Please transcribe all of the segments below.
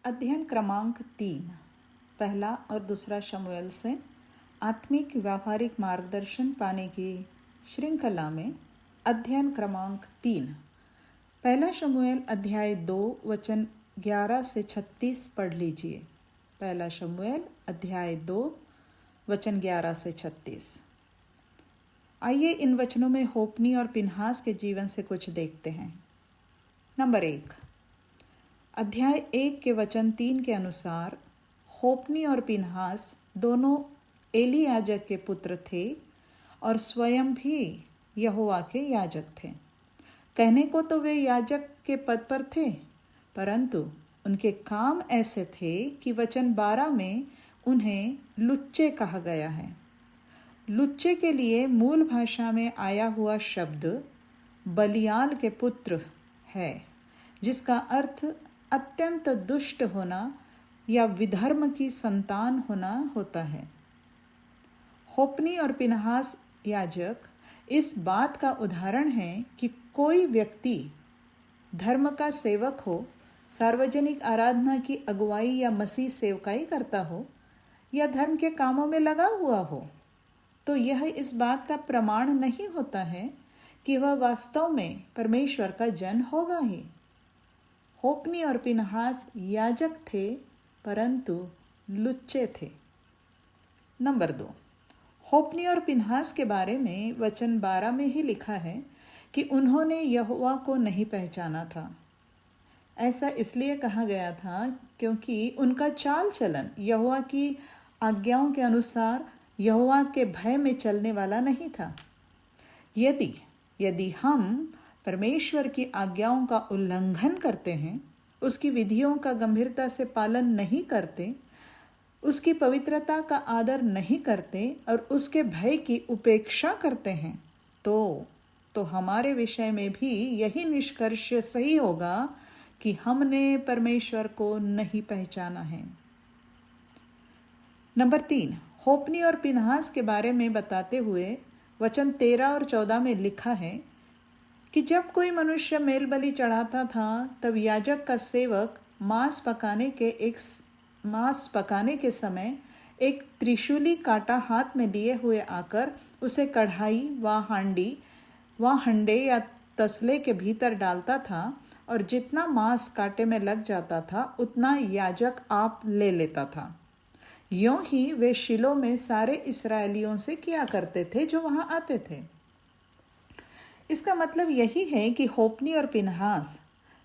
अध्ययन क्रमांक 3 पहला और दूसरा शमूएल से आत्मिक व्यावहारिक मार्गदर्शन पाने की श्रृंखला में अध्ययन क्रमांक 3 पहला शमूएल अध्याय 2 वचन 11 से 36 पढ़ लीजिए। पहला शमूएल अध्याय 2 वचन 11 से 36। आइए इन वचनों में होप्नी और पिनहास के जीवन से कुछ देखते हैं। नंबर 1, अध्याय 1 के वचन 3 के अनुसार होप्नी और पिनहास दोनों एली याजक के पुत्र थे और स्वयं भी यहोवा के याजक थे। कहने को तो वे याजक के पद पर थे, परंतु उनके काम ऐसे थे कि वचन 12 में उन्हें लुच्चे कहा गया है। लुच्चे के लिए मूल भाषा में आया हुआ शब्द बलियाल के पुत्र है, जिसका अर्थ अत्यंत दुष्ट होना या विधर्म की संतान होना होता है। होप्नी और पिनहास याजक इस बात का उदाहरण है कि कोई व्यक्ति धर्म का सेवक हो, सार्वजनिक आराधना की अगुवाई या मसीह सेवकाई करता हो या धर्म के कामों में लगा हुआ हो, तो यह इस बात का प्रमाण नहीं होता है कि वह वास्तव में परमेश्वर का जन होगा ही। होप्नी और पिनहास याजक थे, परंतु लुच्चे थे। नंबर 2, होप्नी और पिनहास के बारे में वचन 12 में ही लिखा है कि उन्होंने यहोवा को नहीं पहचाना था। ऐसा इसलिए कहा गया था क्योंकि उनका चाल चलन यहोवा की आज्ञाओं के अनुसार यहोवा के भय में चलने वाला नहीं था। यदि हम परमेश्वर की आज्ञाओं का उल्लंघन करते हैं, उसकी विधियों का गंभीरता से पालन नहीं करते, उसकी पवित्रता का आदर नहीं करते और उसके भय की उपेक्षा करते हैं, तो हमारे विषय में भी यही निष्कर्ष सही होगा कि हमने परमेश्वर को नहीं पहचाना है। नंबर 3, होप्नी और पिनहास के बारे में बताते हुए वचन 13 और 14 में लिखा है कि जब कोई मनुष्य मेल बलि चढ़ाता था, तब याजक का सेवक मांस पकाने के समय एक त्रिशूली कांटा हाथ में लिए हुए आकर उसे कढ़ाई व हंडे या तसले के भीतर डालता था और जितना मांस कांटे में लग जाता था उतना याजक आप ले लेता था। यूं ही वे शिलो में सारे इस्राएलियों से किया करते थे जो वहां आते थे। इसका मतलब यही है कि होप्नी और पिनहास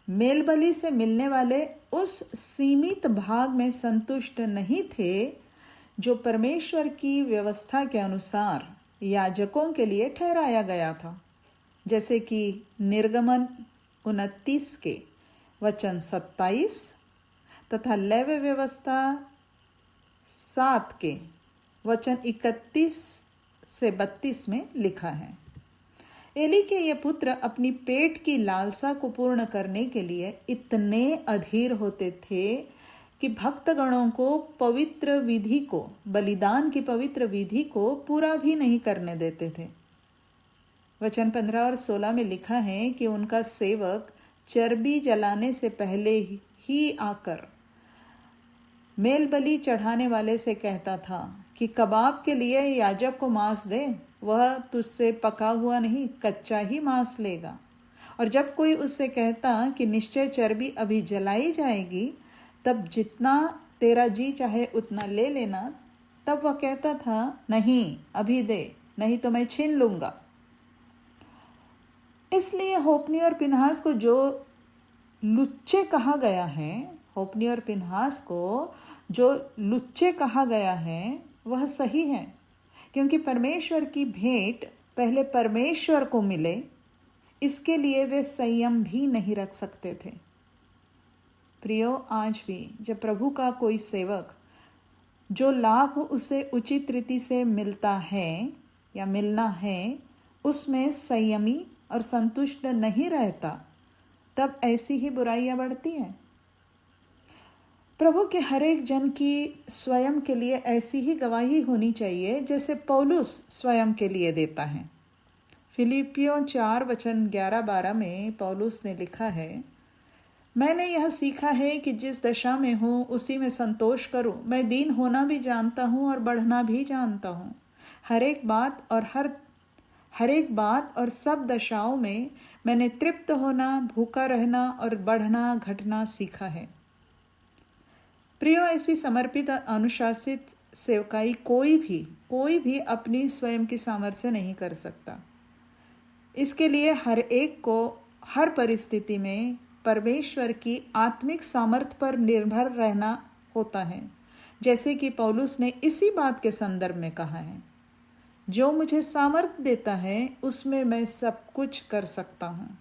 मेलबलि से मिलने वाले उस सीमित भाग में संतुष्ट नहीं थे जो परमेश्वर की व्यवस्था के अनुसार याजकों के लिए ठहराया गया था, जैसे कि निर्गमन 29 के वचन 27 तथा लेवी व्यवस्था 7 के वचन 31 से 32 में लिखा है। एली के ये पुत्र अपनी पेट की लालसा को पूर्ण करने के लिए इतने अधीर होते थे कि भक्तगणों को बलिदान की पवित्र विधि को पूरा भी नहीं करने देते थे। वचन 15 और 16 में लिखा है कि उनका सेवक चर्बी जलाने से पहले ही आकर मेल बलि चढ़ाने वाले से कहता था कि कबाब के लिए याजक को मांस दे, वह तुझसे पका हुआ नहीं कच्चा ही मांस लेगा। और जब कोई उससे कहता कि निश्चय चर्बी अभी जलाई जाएगी, तब जितना तेरा जी चाहे उतना ले लेना, तब वह कहता था नहीं अभी दे, नहीं तो मैं छीन लूंगा। इसलिए होप्नी और पिनहास को जो लुच्चे कहा गया है, होप्नी और पिनहास को जो लुच्चे कहा गया है वह सही है, क्योंकि परमेश्वर की भेंट पहले परमेश्वर को मिले, इसके लिए वे संयम भी नहीं रख सकते थे। प्रियो, आज भी जब प्रभु का कोई सेवक जो लाभ उसे उचित रीति से मिलता है या मिलना है उसमें संयमी और संतुष्ट नहीं रहता, तब ऐसी ही बुराइयां बढ़ती हैं। प्रभु के हर एक जन की स्वयं के लिए ऐसी ही गवाही होनी चाहिए जैसे पौलुस स्वयं के लिए देता है। फिलिपियों 4 वचन 11-12 में पौलुस ने लिखा है, मैंने यह सीखा है कि जिस दशा में हूँ उसी में संतोष करूँ। मैं दीन होना भी जानता हूँ और बढ़ना भी जानता हूँ। हर एक बात और सब दशाओं में मैंने तृप्त होना, भूखा रहना और बढ़ना घटना सीखा है। प्रियो, ऐसी समर्पित अनुशासित सेवकाई कोई भी अपनी स्वयं की सामर्थ्य से नहीं कर सकता। इसके लिए हर एक को हर परिस्थिति में परमेश्वर की आत्मिक सामर्थ्य पर निर्भर रहना होता है, जैसे कि पौलुस ने इसी बात के संदर्भ में कहा है, जो मुझे सामर्थ्य देता है उसमें मैं सब कुछ कर सकता हूँ।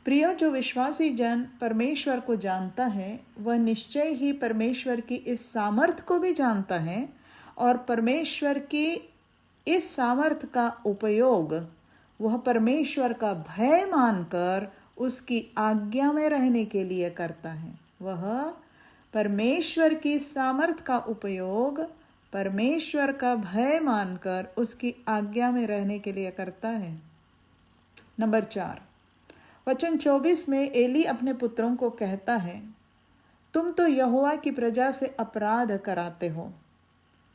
प्रियो, जो विश्वासी जन परमेश्वर को जानता है वह निश्चय ही परमेश्वर की इस सामर्थ्य को भी जानता है और परमेश्वर की इस सामर्थ्य का उपयोग वह परमेश्वर का भय मानकर उसकी आज्ञा में रहने के लिए करता है। वह परमेश्वर की सामर्थ्य का उपयोग परमेश्वर का भय मानकर उसकी आज्ञा में रहने के लिए करता है। नंबर 4, वचन 24 में एली अपने पुत्रों को कहता है, तुम तो यहोवा की प्रजा से अपराध कराते हो।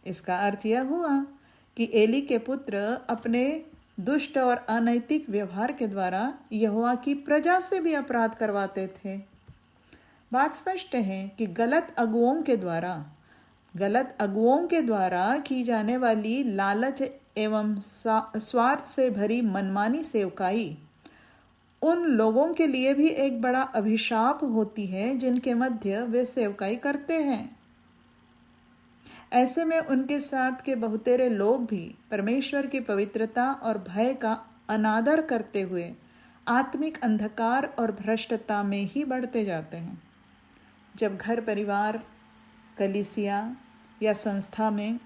इसका अर्थ यह हुआ कि एली के पुत्र अपने दुष्ट और अनैतिक व्यवहार के द्वारा यहोवा की प्रजा से भी अपराध करवाते थे। बात स्पष्ट है कि गलत अगुओं के द्वारा की जाने वाली लालच एवं स्वार्थ से भरी मनमानी सेवकाई उन लोगों के लिए भी एक बड़ा अभिशाप होती है जिनके मध्य वे सेवकाई करते हैं। ऐसे में उनके साथ के बहुतेरे लोग भी परमेश्वर की पवित्रता और भय का अनादर करते हुए आत्मिक अंधकार और भ्रष्टता में ही बढ़ते जाते हैं। जब घर परिवार, कलीसिया या संस्था में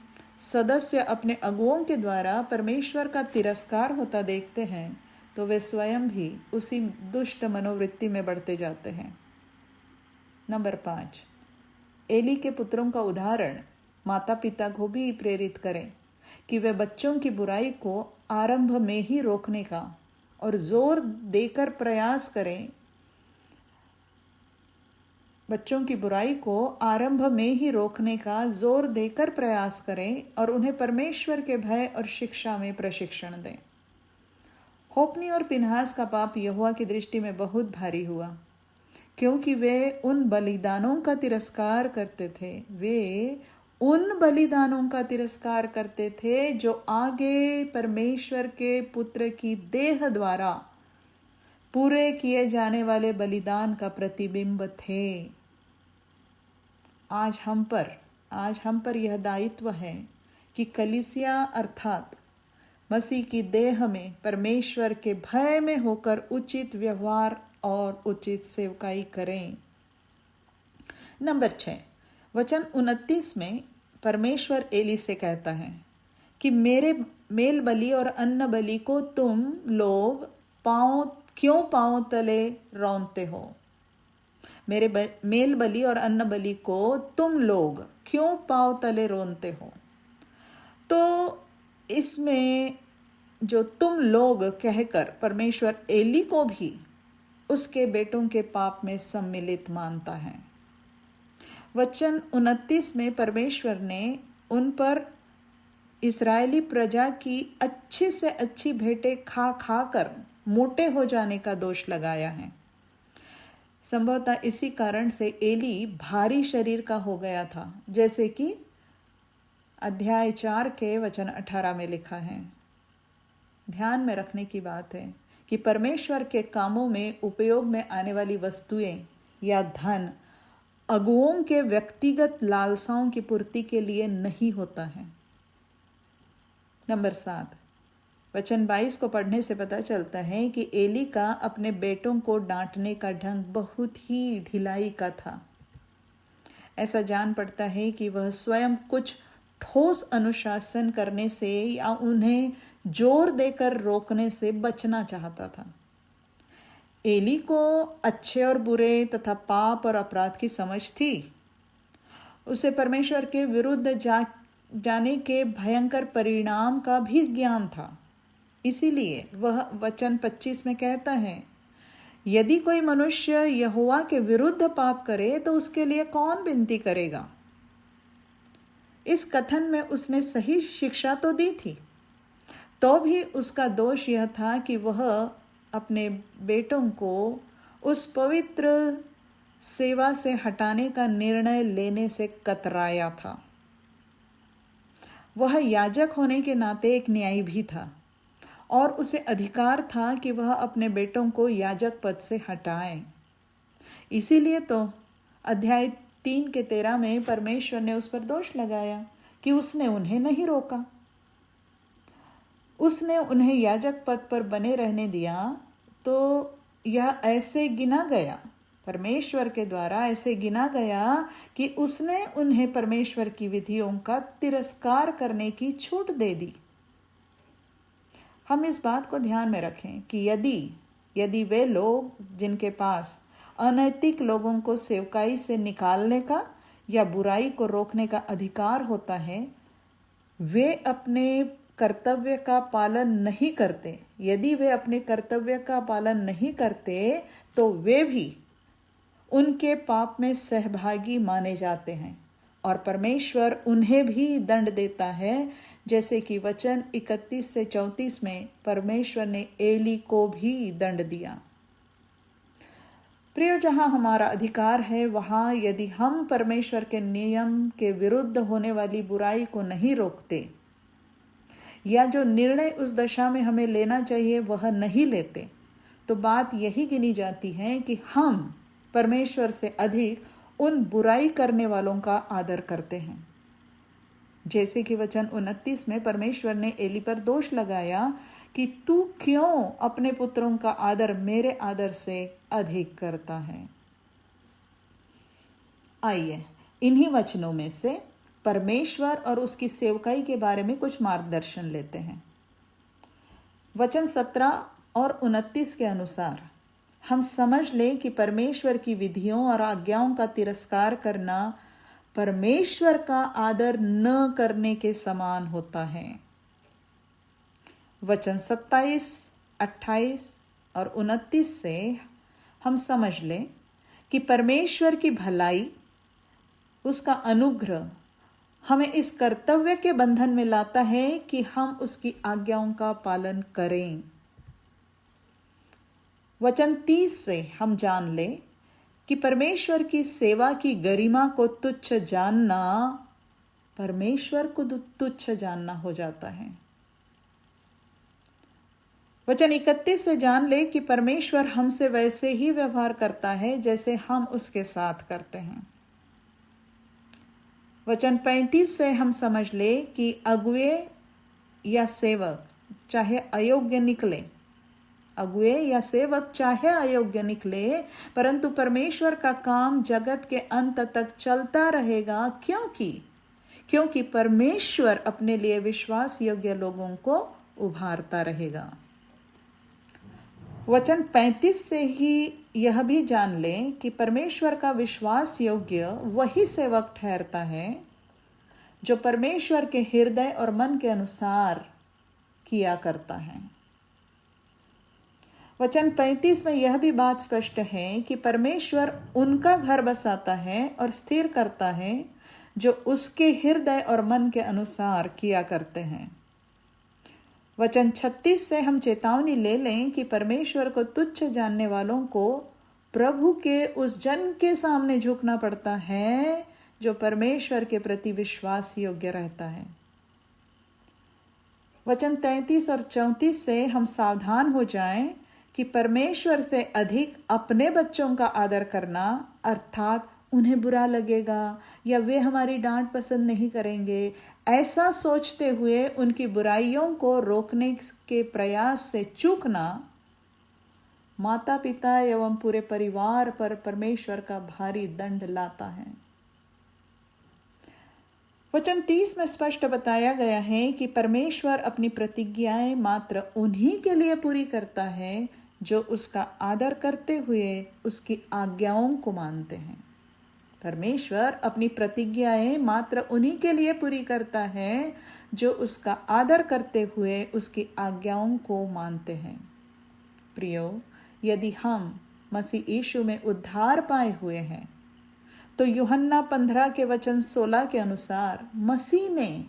सदस्य अपने अगुओं के द्वारा परमेश्वर का तिरस्कार होता देखते हैं तो वे स्वयं भी उसी दुष्ट मनोवृत्ति में बढ़ते जाते हैं। नंबर 5, एली के पुत्रों का उदाहरण माता पिता को भी प्रेरित करें कि वे बच्चों की बुराई को आरंभ में ही रोकने का और जोर देकर प्रयास करें। बच्चों की बुराई को आरंभ में ही रोकने का जोर देकर प्रयास करें और उन्हें परमेश्वर के भय और शिक्षा में प्रशिक्षण दें। होप्नी और पिनहास का पाप यहोवा की दृष्टि में बहुत भारी हुआ, क्योंकि वे उन बलिदानों का तिरस्कार करते थे जो आगे परमेश्वर के पुत्र की देह द्वारा पूरे किए जाने वाले बलिदान का प्रतिबिंब थे। आज हम पर यह दायित्व है कि कलीसिया अर्थात मसीह की देह में परमेश्वर के भय में होकर उचित व्यवहार और उचित सेवकाई करें। नंबर 6, वचन 29 में परमेश्वर एली से कहता है कि मेरे मेल बलि और अन्न बलि को तुम लोग क्यों पांव तले रौंदते हो। मेरे मेल बलि और अन्न बलि को तुम लोग क्यों पांव तले रौंदते हो। तो इसमें जो तुम लोग कहकर परमेश्वर एली को भी उसके बेटों के पाप में सम्मिलित मानता है। वचन 29 में परमेश्वर ने उन पर इस्राएली प्रजा की अच्छी से अच्छी भेंटें खा कर मोटे हो जाने का दोष लगाया है। संभवतः इसी कारण से एली भारी शरीर का हो गया था, जैसे कि अध्याय 4 के वचन 18 में लिखा है। ध्यान में रखने की बात है कि परमेश्वर के कामों में उपयोग में आने वाली वस्तुएं या धन अगुओं के व्यक्तिगत लालसाओं की पूर्ति के लिए नहीं होता है। नंबर 7, वचन 22 को पढ़ने से पता चलता है कि एली का अपने बेटों को डांटने का ढंग बहुत ही ढिलाई का था। ऐसा जान पड़ता है कि वह स्वयं कुछ ठोस अनुशासन करने से या उन्हें जोर देकर रोकने से बचना चाहता था। एली को अच्छे और बुरे तथा पाप और अपराध की समझ थी। उसे परमेश्वर के विरुद्ध जाने के भयंकर परिणाम का भी ज्ञान था। इसीलिए वह वचन 25 में कहता है यदि कोई मनुष्य यहोवा के विरुद्ध पाप करे तो उसके लिए कौन विनती करेगा? इस कथन में उसने सही शिक्षा तो दी थी, तो भी उसका दोष यह था कि वह अपने बेटों को उस पवित्र सेवा से हटाने का निर्णय लेने से कतराया था। वह याजक होने के नाते एक न्यायी भी था और उसे अधिकार था कि वह अपने बेटों को याजक पद से हटाए। इसीलिए तो अध्याय 3:13 में परमेश्वर ने उस पर दोष लगाया कि उसने उन्हें नहीं रोका, उसने उन्हें याजक पद पर बने रहने दिया। तो यह ऐसे गिना गया, परमेश्वर के द्वारा ऐसे गिना गया कि उसने उन्हें परमेश्वर की विधियों का तिरस्कार करने की छूट दे दी। हम इस बात को ध्यान में रखें कि यदि वे लोग जिनके पास अनैतिक लोगों को सेवकाई से निकालने का या बुराई को रोकने का अधिकार होता है, वे अपने कर्तव्य का पालन नहीं करते, यदि वे अपने कर्तव्य का पालन नहीं करते तो वे भी उनके पाप में सहभागी माने जाते हैं और परमेश्वर उन्हें भी दंड देता है, जैसे कि वचन 31 से 34 में परमेश्वर ने एली को भी दंड दिया। प्रिय, जहाँ हमारा अधिकार है वहाँ यदि हम परमेश्वर के नियम के विरुद्ध होने वाली बुराई को नहीं रोकते या जो निर्णय उस दशा में हमें लेना चाहिए वह नहीं लेते, तो बात यही गिनी जाती है कि हम परमेश्वर से अधिक उन बुराई करने वालों का आदर करते हैं। जैसे कि वचन 29 में परमेश्वर ने एली पर दोष लगाया कि तू क्यों अपने पुत्रों का आदर मेरे आदर से अधिक करता है। आइए इन्हीं वचनों में से परमेश्वर और उसकी सेवकाई के बारे में कुछ मार्गदर्शन लेते हैं। वचन 17 और 29 के अनुसार हम समझ लें कि परमेश्वर की विधियों और आज्ञाओं का तिरस्कार करना परमेश्वर का आदर न करने के समान होता है। वचन 27, 28 और 29 से हम समझ लें कि परमेश्वर की भलाई, उसका अनुग्रह हमें इस कर्तव्य के बंधन में लाता है कि हम उसकी आज्ञाओं का पालन करें। वचन 30 से हम जान लें कि परमेश्वर की सेवा की गरिमा को तुच्छ जानना परमेश्वर को तुच्छ जानना हो जाता है। वचन 31 से जान ले कि परमेश्वर हमसे वैसे ही व्यवहार करता है जैसे हम उसके साथ करते हैं। वचन 35 से हम समझ ले कि अगुए या सेवक चाहे अयोग्य निकले, अगुए या सेवक चाहे अयोग्य निकले, परंतु परमेश्वर का काम जगत के अंत तक चलता रहेगा, क्योंकि परमेश्वर अपने लिए विश्वास योग्य लोगों को उभारता रहेगा। वचन 35 से ही यह भी जान लें कि परमेश्वर का विश्वास योग्य वही सेवक ठहरता है जो परमेश्वर के हृदय और मन के अनुसार किया करता है। वचन 35 में यह भी बात स्पष्ट है कि परमेश्वर उनका घर बसाता है और स्थिर करता है जो उसके हृदय और मन के अनुसार किया करते हैं। वचन 36 से हम चेतावनी ले लें कि परमेश्वर को तुच्छ जानने वालों को प्रभु के उस जन के सामने झुकना पड़ता है जो परमेश्वर के प्रति विश्वास योग्य रहता है। वचन 33 और 34 से हम सावधान हो जाएं कि परमेश्वर से अधिक अपने बच्चों का आदर करना, अर्थात उन्हें बुरा लगेगा या वे हमारी डांट पसंद नहीं करेंगे, ऐसा सोचते हुए उनकी बुराइयों को रोकने के प्रयास से चूकना माता पिता एवं पूरे परिवार पर परमेश्वर का भारी दंड लाता है। वचन 30 में स्पष्ट बताया गया है कि परमेश्वर अपनी प्रतिज्ञाएं मात्र उन्हीं के लिए पूरी करता है जो उसका आदर करते हुए उसकी आज्ञाओं को मानते हैं। परमेश्वर अपनी प्रतिज्ञाएं मात्र उन्हीं के लिए पूरी करता है जो उसका आदर करते हुए उसकी आज्ञाओं को मानते हैं। प्रियो, यदि हम मसीह यीशु में उद्धार पाए हुए हैं, तो यूहन्ना 15 के वचन 16 के अनुसार मसीह ने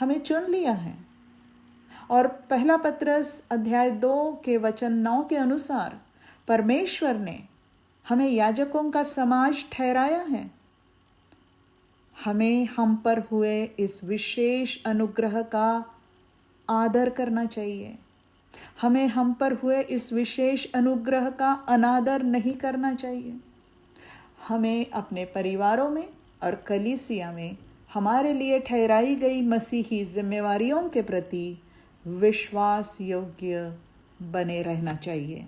हमें चुन लिया है। और पहला पत्रस अध्याय 2 के वचन 9 के अनुसार परमेश्वर ने हमें याजकों का समाज ठहराया है। हमें हम पर हुए इस विशेष अनुग्रह का आदर करना चाहिए। हमें हम पर हुए इस विशेष अनुग्रह का अनादर नहीं करना चाहिए। हमें अपने परिवारों में और कलीसिया में हमारे लिए ठहराई गई मसीही जिम्मेवारियों के प्रति विश्वास योग्य बने रहना चाहिए।